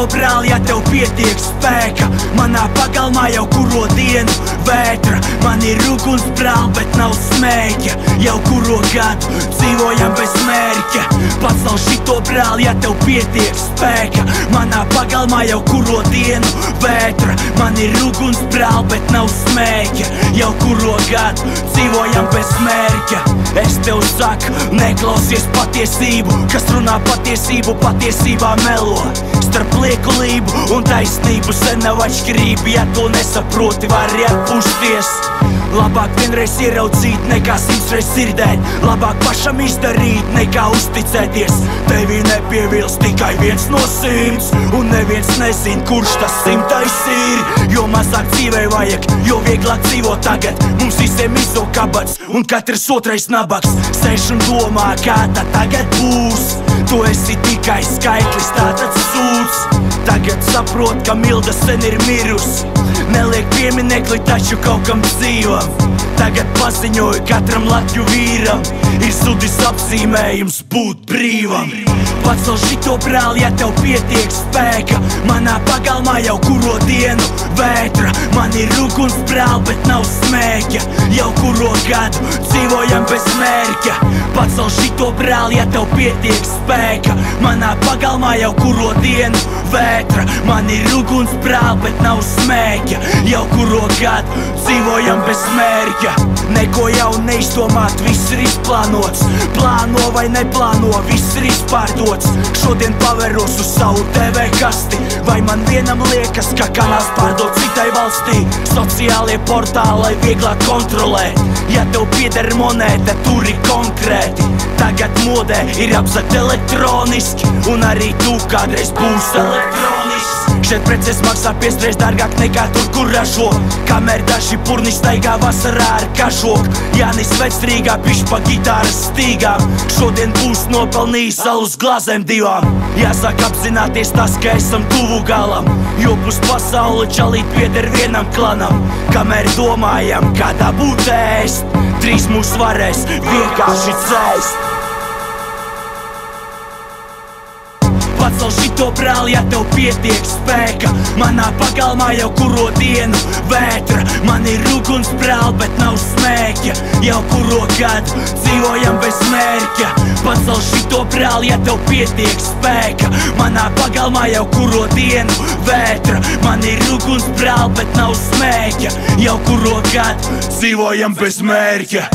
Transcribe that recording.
šito brāl, ja tev pietiek spēka. Manā pagalmā jau kuro dienu vētra. Man ir uguns brāl, bet nav smēķa. Jau kuro gadu dzīvojam bez mērķa. Pacel šito brāl, ja tev pietiek spēka. Manā pagalmā jau kuro dienu vētra. Man ir uguns brāl, bet nav smēķa. Jau kuro gadu dzīvojam bez mērķa. Es tev saku, neklausies patiesību. Kas runā patiesību, patiesībā melo. Starp liekulību un taisnību sen nav atšķirība. Ja to nesaproti, vari atpūsties. Labāk vienreiz ieraudzīt, nekā 100 reiz dzirdēt. Labāk pašam izdarīt, nekā uzticēties. Tevī nepievils tikai 1 no 100, un neviens nezin, kurš tas 100. ir. Jo mazāk dzīvē vajag, jo vieglāk dzīvo tagad. Mums visiem izo kabats, un katrs otrais nabaks. Sēž un domā, kā tā tagad būs. Tu esi tikai skaitlis, tātad sūds. Tagad saprot, ka Milda sen ir mirus. Neliek pieminekli, taču kaut kam dzīvam. Tagad paziņoju katram latju vīram. Ir zudis apzīmējums būt brīvam. Pacel šito brāl, ja tev pietiek spēka. Manā pagalmā jau kuro dienu vētra. Man ir uguns brāl, bet nav smēķa. Jau kuro gadu dzīvojam bez mērķa. Pacel šito brāl, ja tev pietiek spēka. Manā pagalmā jau kuro dienu vētra. Man ir uguns brāl, bet nav smēķa. Jau kuro gadu dzīvojam bez mērķa. Neko jau neizdomāt, viss ir izplānots. Plāno vai neplāno, viss ir izpārdots. Šodien paveros uz savu TV kasti. Vai man vienam liekas, ka kanāls pārdod citai valstī? Sociālie portāli vieglāk kontrolēt. Ja tev pieder monēta, turi konkrēti. Tagad modē ir apzakt elektroniski, un arī tu kādreiz būs elektronisks. Šeit preces maksā 5 reiz dārgāk nekā tur, kur ražo. Kamēr daži purni staigā vasarā ar kažoku. Jānis vecrīgā pišķ pa gitāras stīgām. Šodien būs nopelnījis alus glāzēm 2. Jāsāk apzināties tas, ka esam tuvu galam. Jo pus pasauli čalīt pieder vienam klanam. Kamēr domājam, kādā būt ēst, drīz mūs varēs vienkārši dzēst. Pacel šito brāl, ja tev pietiek spēka. Manā pagalmā jau kuro dienu vētra. Man ir uguns brāl, bet nav smēķa. Jau kuro gadu dzīvojam bez mērķa. Pacel šito brāl, ja tev pietiek spēka. Manā pagalmā jau kuro dienu vētra. Man ir uguns brāl, bet nav smēķa. Jau kuro gadu dzīvojam bez mērķa.